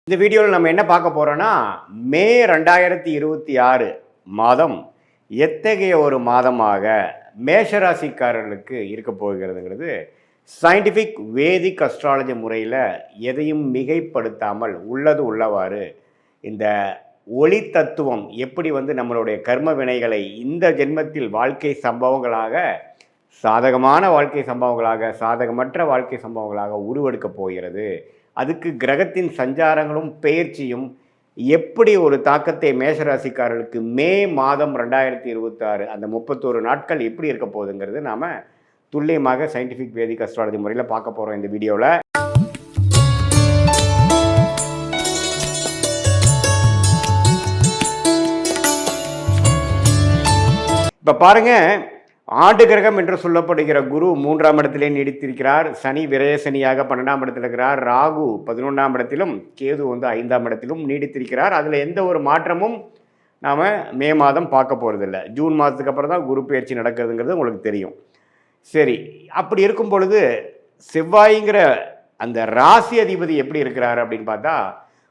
இந்த வீடியோவில் நம்ம என்ன பார்க்க போகிறோன்னா மே 2026 மாதம் எத்தகைய ஒரு மாதமாக மேஷராசிக்காரர்களுக்கு இருக்க போகிறதுங்கிறது சயின்டிஃபிக் வேதிக் அஸ்ட்ராலஜி முறையில் எதையும் மிகைப்படுத்தாமல் உள்ளது உள்ளவாறு இந்த ஒளி தத்துவம் எப்படி நம்மளுடைய கர்ம வினைகளை இந்த ஜென்மத்தில் வாழ்க்கை சம்பவங்களாக சாதகமான வாழ்க்கை சம்பவங்களாக சாதகமற்ற வாழ்க்கை சம்பவங்களாக உருவெடுக்கப் போகிறது. அதுக்கு கிரகத்தின் சஞ்சாரங்களும் பெயர்ச்சியும் எப்படி ஒரு தாக்கத்தை மேஷராசிக்காரர்களுக்கு மே மாதம் 2026 அந்த 31 நாட்கள் எப்படி இருக்க போகுதுங்கிறது நாம் துல்லியமாக சயின்டிஃபிக் வேதிக் அஸ்ட்ராலஜி முறையில் பார்க்க போகிறோம் இந்த வீடியோவில். இப்போ பாருங்கள், ஆண்டு கிரகம் என்று சொல்லப்படுகிற குரு 3ஆம் இடத்திலே நீடித்திருக்கிறார். சனி விரயசனியாக 12ஆம் இடத்தில் இருக்கிறார். ராகு 11ஆம் இடத்திலும் கேது 5ஆம் இடத்திலும் நீடித்திருக்கிறார். அதில் எந்த ஒரு மாற்றமும் நாம் மே மாதம் பார்க்க போகிறதில்ல. ஜூன் மாதத்துக்கு அப்புறம் தான் குரு பயிற்சி நடக்கிறதுங்கிறது உங்களுக்கு தெரியும். சரி, அப்படி இருக்கும் பொழுது செவ்வாய்ங்கிற அந்த ராசி அதிபதி எப்படி இருக்கிறார் அப்படின்னு பார்த்தா,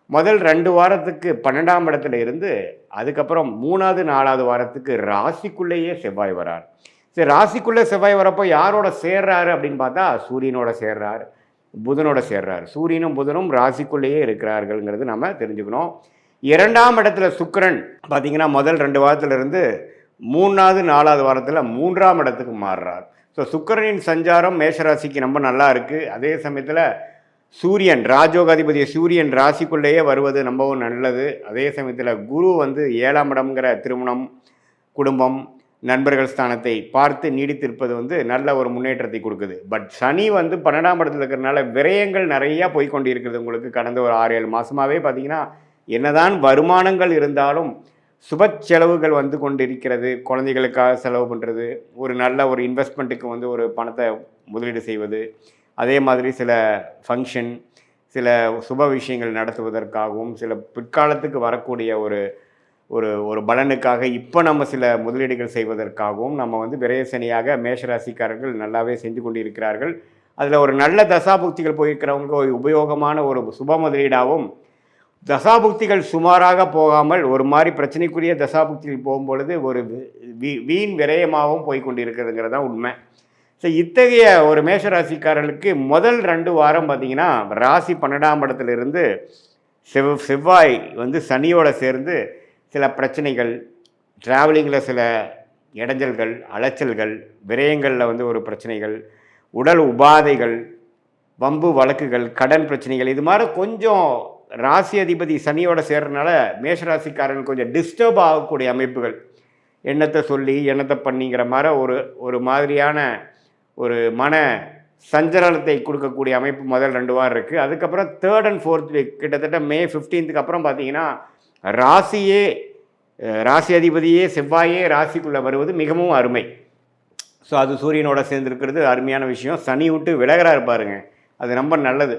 முதல் 2 வாரத்துக்கு 12ஆம் இடத்துல இருந்து அதுக்கப்புறம் 3வது 4வது வாரத்துக்கு ராசிக்குள்ளேயே செவ்வாய் வரார். சரி, ராசிக்குள்ளே செவ்வாய் வரப்போ யாரோட சேர்றாரு அப்படின்னு பார்த்தா சூரியனோட சேர்றார், புதனோட சேர்றார். சூரியனும் புதனும் ராசிக்குள்ளேயே இருக்கிறார்கள்ங்கிறது நம்ம தெரிஞ்சுக்கணும். 2ஆம் இடத்துல சுக்கிரன் பார்த்தீங்கன்னா முதல் 2 வாரத்திலிருந்து 3வது 4வது வாரத்தில் 3ஆம் இடத்துக்கு மாறுறார். ஸோ சுக்கிரனின் சஞ்சாரம் மேஷராசிக்கு ரொம்ப நல்லா இருக்குது. அதே சமயத்தில் சூரியன் ராஜோகாதிபதி சூரியன் ராசிக்குள்ளேயே வருவது ரொம்பவும் நல்லது. அதே சமயத்தில் குரு 7ஆம் இடம்ங்கிற திருமணம், குடும்பம், நண்பர்கள் ஸ்தானத்தை பார்த்து நீடித்திருப்பது நல்ல ஒரு முன்னேற்றத்தை கொடுக்குது. பட் சனி 12ஆம் இடத்துல இருக்கிறதுனால விரயங்கள் நிறையா போய்கொண்டு இருக்கிறது. உங்களுக்கு கடந்த ஒரு 6-7 மாதமாகவே பார்த்தீங்கன்னா என்னதான் வருமானங்கள் இருந்தாலும் சுப செலவுகள் கொண்டு இருக்கிறது. குழந்தைகளுக்காக செலவு பண்ணுறது, ஒரு நல்ல ஒரு இன்வெஸ்ட்மெண்ட்டுக்கு ஒரு பணத்தை முதலீடு செய்வது, அதே மாதிரி சில ஃபங்க்ஷன், சில சுப விஷயங்கள் நடத்துவதற்காகவும் சில பிற்காலத்துக்கு வரக்கூடிய ஒரு ஒரு ஒரு பலனுக்காக இப்போ நம்ம சில முதலீடுகள் செய்வதற்காகவும் நம்ம விரயசனியாக மேஷராசிக்காரர்கள் நல்லாவே செஞ்சு கொண்டு இருக்கிறார்கள். அதில் ஒரு நல்ல தசாபுக்திகள் போயிருக்கிறவங்க ஒரு உபயோகமான ஒரு சுப முதலீடாகவும், தசாபுக்திகள் சுமாராக போகாமல் ஒரு மாதிரி பிரச்சனைக்குரிய தசாபுக்திகள் போகும்பொழுது ஒரு வீண் விரயமாகவும் போய்கொண்டு இருக்கிறதுங்கிறது தான் உண்மை. ஸோ இத்தகைய ஒரு மேஷராசிக்காரர்களுக்கு முதல் 2 வாரம் பார்த்திங்கன்னா ராசி 12ஆம் இடத்துலேருந்து செவ்வாய் சனியோடு சேர்ந்து சில பிரச்சனைகள், ட்ராவலிங்கில் சில இடைஞ்சல்கள், அலைச்சல்கள், விரயங்களில் ஒரு பிரச்சனைகள், உடல் உபாதைகள், வம்பு வழக்குகள், கடன் பிரச்சனைகள், இது மாதிரி கொஞ்சம் ராசி அதிபதி சனியோட சேர்றதுனால மேஷராசிக்காரர்கள் கொஞ்சம் டிஸ்டர்ப் ஆகக்கூடிய அமைப்புகள், எண்ணத்தை சொல்லி எண்ணத்தை பண்ணிங்கிற மாதிரி ஒரு மாதிரியான ஒரு மன சஞ்சலத்தை கொடுக்கக்கூடிய அமைப்பு முதல் 2 வாரம் இருக்குது. அதுக்கப்புறம் 3rd and 4th வீக் கிட்டத்தட்ட மே 15க்கு அப்புறம் பார்த்தீங்கன்னா ராசி அதிபதியே செவ்வாயே ராசிக்குள்ளே வருவது மிகவும் அருமை. ஸோ அது சூரியனோட சேர்ந்துருக்கிறது அருமையான விஷயம். சனி விட்டு விலகிறார் பாருங்க, அது ரொம்ப நல்லது.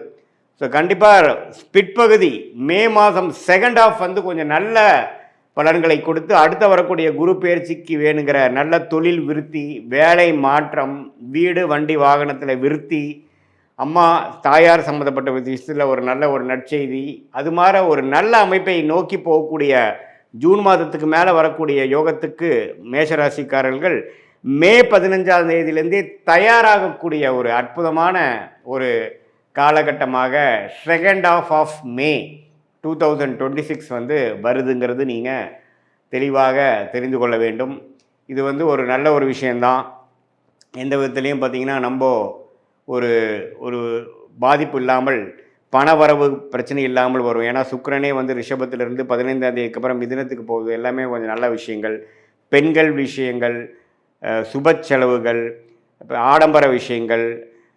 ஸோ கண்டிப்பாக பிற்பகுதி மே மாதம் 2nd half கொஞ்சம் நல்ல பலன்களை கொடுத்து அடுத்த வரக்கூடிய குரு பயிற்சிக்கு வேணுங்கிற நல்ல தொழில் விருத்தி, வேலை மாற்றம், வீடு வண்டி வாகனத்தில் விருத்தி, அம்மா தாயார் சம்மந்தப்பட்ட விஷயத்தில் ஒரு நல்ல ஒரு நற்செய்தி, அது மாதிரி ஒரு நல்ல அமைப்பை நோக்கி போகக்கூடிய ஜூன் மாதத்துக்கு மேலே வரக்கூடிய யோகத்துக்கு மேஷராசிக்காரர்கள் மே 15ஆம் தேதியிலேருந்தே தயாராகக்கூடிய ஒரு அற்புதமான ஒரு காலகட்டமாக 2nd half of மே 2026 வருதுங்கிறது நீங்கள் தெளிவாக தெரிந்து கொள்ள வேண்டும். இது ஒரு நல்ல ஒரு விஷயந்தான். எந்த விதத்துலேயும் பார்த்திங்கன்னா நம்ம ஒரு ஒரு பாதிப்பு இல்லாமல், பணவரவு பிரச்சனை இல்லாமல் வரும். ஏன்னா சுக்கிரனே ரிஷபத்திலிருந்து 15ஆம் தேதிக்கு அப்புறம் மிதுனத்துக்கு போகுது. எல்லாமே கொஞ்சம் நல்ல விஷயங்கள், பெண்கள் விஷயங்கள், சுப செலவுகள், இப்போ ஆடம்பர விஷயங்கள்,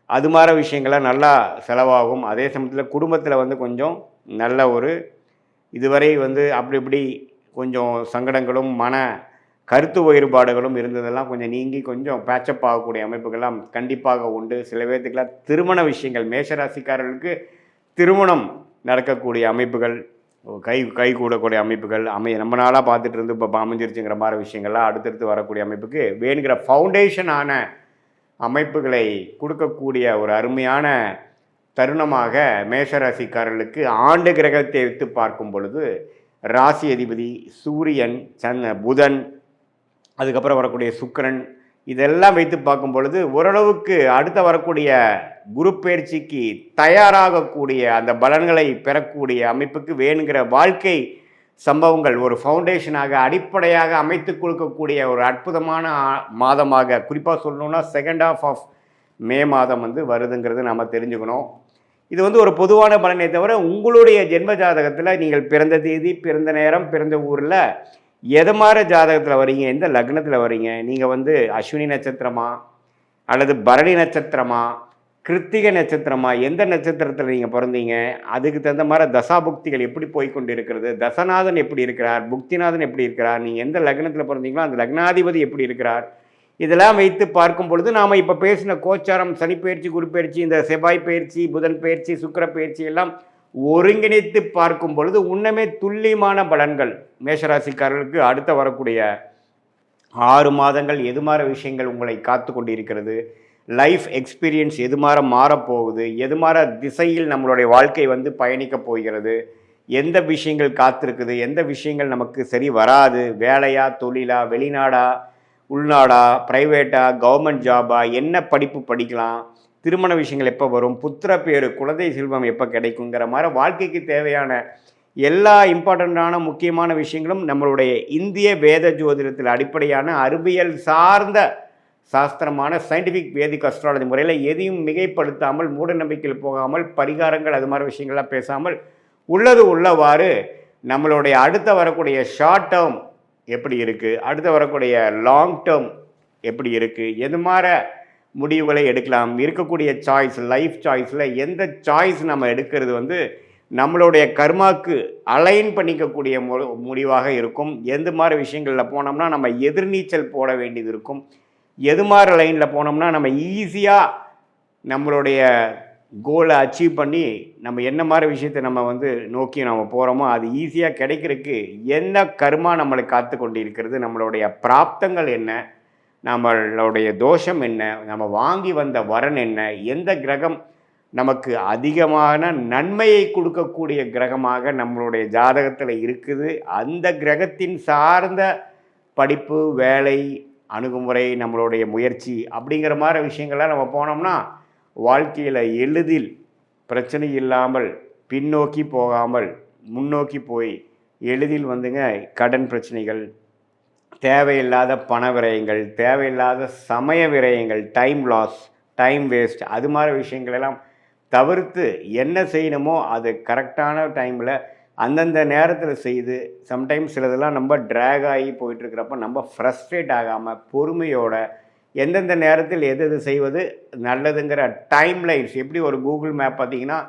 அது மாதிரி விஷயங்கள்லாம் நல்லா செலவாகும். அதே சமயத்தில் குடும்பத்தில் கொஞ்சம் நல்ல ஒரு இதுவரை அப்படி இப்படி கொஞ்சம் சங்கடங்களும் மன கருத்து வேறுபாடுகளும் இருந்ததெல்லாம் கொஞ்சம் நீங்கி கொஞ்சம் பேச்சப் ஆகக்கூடிய அமைப்புகள்லாம் கண்டிப்பாக உண்டு. சில பேர்த்துக்கெல்லாம் திருமண விஷயங்கள், மேஷராசிக்காரர்களுக்கு திருமணம் நடக்கக்கூடிய அமைப்புகள், கை கூடக்கூடிய அமைப்புகள் ரொம்ப நாளாக பார்த்துட்டு இருந்து இப்போ அமைஞ்சிருச்சுங்கிற மாதிரி விஷயங்கள்லாம் அடுத்தடுத்து வரக்கூடிய அமைப்புக்கு வேணுங்கிற ஃபவுண்டேஷனான அமைப்புகளை கொடுக்கக்கூடிய ஒரு அருமையான தருணமாக மேஷராசிக்காரர்களுக்கு ஆண்டு கிரகத்தை வைத்து பார்க்கும் பொழுது ராசி அதிபதி சூரியன், புதன், அதுக்கப்புறம் வரக்கூடிய சுக்கிரன், இதெல்லாம் வைத்து பார்க்கும் பொழுது ஓரளவுக்கு அடுத்த வரக்கூடிய குரு பயிற்சிக்கு தயாராகக்கூடிய அந்த பலன்களை பெறக்கூடிய அமைப்புக்கு வேணுங்கிற வாழ்க்கை சம்பவங்கள் ஒரு ஃபவுண்டேஷனாக அடிப்படையாக அமைத்து கொடுக்கக்கூடிய ஒரு அற்புதமான மாதமாக, குறிப்பாக சொல்லணும்னா செகண்ட் ஹாஃப் ஆஃப் மே மாதம் வருதுங்கிறது நம்ம தெரிஞ்சுக்கணும். இது ஒரு பொதுவான பலனை தவிர உங்களுடைய ஜென்ம ஜாதகத்தில் நீங்கள் பிறந்த தேதி, பிறந்த நேரம், பிறந்த ஊரில் எது மாதிரி ஜாதகத்தில் வரீங்க, எந்த லக்னத்தில் வரீங்க, நீங்கள் அஸ்வினி நட்சத்திரமா அல்லது பரணி நட்சத்திரமா, கிருத்திகை நட்சத்திரமா, எந்த நட்சத்திரத்தில் நீங்கள் பிறந்தீங்க, அதுக்கு தகுந்த மாதிரி தசாபுக்திகள் எப்படி போய்கொண்டு இருக்கிறது, தசநாதன் எப்படி இருக்கிறார், புக்திநாதன் எப்படி இருக்கிறார், நீங்கள் எந்த லக்னத்தில் பிறந்தீங்களோ அந்த லக்னாதிபதி எப்படி இருக்கிறார், இதெல்லாம் வைத்து பார்க்கும் பொழுது நாம் இப்போ பேசின கோச்சாரம், சனிப்பயிற்சி, குரு பயிற்சி, இந்த செவ்வாய் பயிற்சி, புதன் பயிற்சி, சுக்கிர பயிற்சி எல்லாம் ஒருங்கிணைத்து பார்க்கும் பொழுது உன்னமே துல்லியமான பலன்கள் மேஷராசிக்காரர்களுக்கு அடுத்த வரக்கூடிய 6 மாதங்கள் எது மாதிரி விஷயங்கள் உங்களை காத்து கொண்டு இருக்கிறது, லைஃப் எக்ஸ்பீரியன்ஸ் எது மாதிரி மாறப்போகுது, எது மாதிரி திசையில் நம்மளுடைய வாழ்க்கை பயணிக்கப் போகிறது, எந்த விஷயங்கள் காத்திருக்குது, எந்த விஷயங்கள் நமக்கு சரி வராது, வேலையா, தொழிலா, வெளிநாடா, உள்நாடா, ப்ரைவேட்டா, கவர்மெண்ட் ஜாபா, என்ன படிப்பு படிக்கலாம், திருமண விஷயங்கள் எப்போ வரும், புத்திர பேரு, குழந்தை செல்வம் எப்போ கிடைக்குங்கிற மாதிரி வாழ்க்கைக்கு தேவையான எல்லா இம்பார்ட்டண்ட்டான முக்கியமான விஷயங்களும் நம்மளுடைய இந்திய வேத ஜோதிடத்தில் அடிப்படையான அறிவியல் சார்ந்த சாஸ்திரமான சயின்டிஃபிக் வேதிக் அஸ்ட்ராலஜி முறையில் எதையும் மிகைப்படுத்தாமல், மூட நம்பிக்கையில் போகாமல், பரிகாரங்கள் அது மாதிரி விஷயங்கள்லாம் பேசாமல் உள்ளது உள்ளவாறு நம்மளுடைய அடுத்த வரக்கூடிய ஷார்ட் டேர்ம் எப்படி இருக்குது, அடுத்து வரக்கூடிய லாங் டேர்ம் எப்படி இருக்குது, எது மாதிரி முடிவுகளை எடுக்கலாம், இருக்கக்கூடிய சாய்ஸ், லைஃப் சாய்ஸில் எந்த சாய்ஸ் நம்ம எடுக்கிறது நம்மளுடைய கர்மாக்கு அலைன் பண்ணிக்கக்கூடிய முடிவாக இருக்கும். எந்த மாதிரி விஷயங்களில் போனோம்னா நம்ம எதிர்நீச்சல் போட வேண்டியது இருக்கும், எது மாதிரி லைனில் போனோம்னா நம்ம ஈஸியாக நம்மளுடைய கோலை அச்சீவ் பண்ணி நம்ம என்ன மாதிரி விஷயத்தை நம்ம நோக்கி நம்ம போகிறோமோ அது ஈஸியாக கிடைக்கிறதுக்கு என்ன கர்மா நம்மளை காத்து கொண்டு இருக்கிறது, நம்மளுடைய பிராப்தங்கள் என்ன, நம்மளுடைய தோஷம் என்ன, நம்ம வாங்கி வந்த வரன் என்ன, எந்த கிரகம் நமக்கு அதிகமான நன்மையை கொடுக்கக்கூடிய கிரகமாக நம்மளுடைய ஜாதகத்தில் இருக்குது, அந்த கிரகத்தின் சார்ந்த படிப்பு, வேலை, அணுகுமுறை, நம்மளுடைய முயற்சி அப்படிங்கிற மாதிரி விஷயங்கள்லாம் நம்ம போனோம்னா வாழ்க்கையில் எளிதில் பிரச்சனை இல்லாமல் பின்னோக்கி போகாமல் முன்னோக்கி போய் எளிதில் கடன் பிரச்சனைகள், தேவையில்லாத பண விரயங்கள், தேவையில்லாத சமய விரயங்கள், டைம் லாஸ், டைம் வேஸ்ட், அது மாதிரி விஷயங்களெல்லாம் தவிர்த்து என்ன செய்யணுமோ அது கரெக்டான டைமில் அந்தந்த நேரத்தில் செய்து, சம்டைம்ஸ் சிலதெல்லாம் நம்ம ட்ராக் ஆகி போயிட்டுருக்கிறப்ப நம்ம ஃப்ரஸ்ட்ரேட் ஆகாமல் பொறுமையோட எந்தெந்த நேரத்தில் எது எது செய்வது நல்லதுங்கிற டைம் லைன்ஸ், எப்படி ஒரு கூகுள் மேப் பார்த்திங்கன்னா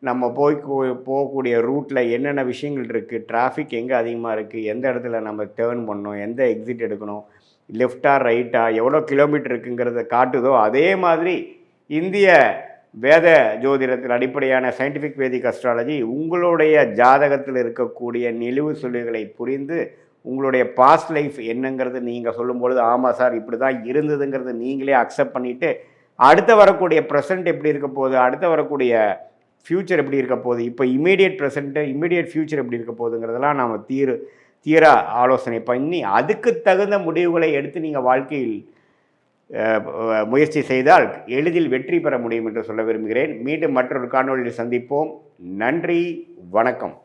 நம்ம போகக்கூடிய ரூட்டில் என்னென்ன விஷயங்கள் இருக்குது, டிராஃபிக் எங்கே அதிகமாக இருக்குது, எந்த இடத்துல நம்ம டேர்ன் பண்ணணும், எந்த எக்ஸிட் எடுக்கணும், லெஃப்டா ரைட்டா, எவ்வளோ கிலோமீட்டர் இருக்குங்கிறத காட்டுதோ அதே மாதிரி இந்திய வேத ஜோதிடத்தில் அடிப்படையான சயின்டிஃபிக் வேதிக் அஸ்ட்ராலஜி உங்களுடைய ஜாதகத்தில் இருக்கக்கூடிய நிலுவு சொல்லுகளை புரிந்து உங்களுடைய பாஸ்ட் லைஃப் என்னங்கிறது நீங்கள் சொல்லும்பொழுது ஆமாம் சார் இப்படி தான் இருந்ததுங்கிறது நீங்களே அக்செப்ட் பண்ணிவிட்டு அடுத்த வரக்கூடிய ப்ரெசண்ட் எப்படி இருக்க போகுது, அடுத்த வரக்கூடிய ஃப்யூச்சர் எப்படி இருக்க போகுது, இப்போ இமீடியட் ப்ரெசண்ட்டு, இமீடியட் ஃப்யூச்சர் எப்படி இருக்க போகுதுங்கிறதெல்லாம் நாம் தீர ஆலோசனை பண்ணி அதுக்கு தகுந்த முடிவுகளை எடுத்து நீங்கள் வாழ்க்கையில் முயற்சி செய்தால் எளிதில் வெற்றி பெற முடியும் என்று சொல்ல விரும்புகிறேன். மீண்டும் மற்றொரு காணொளியில் சந்திப்போம். நன்றி, வணக்கம்.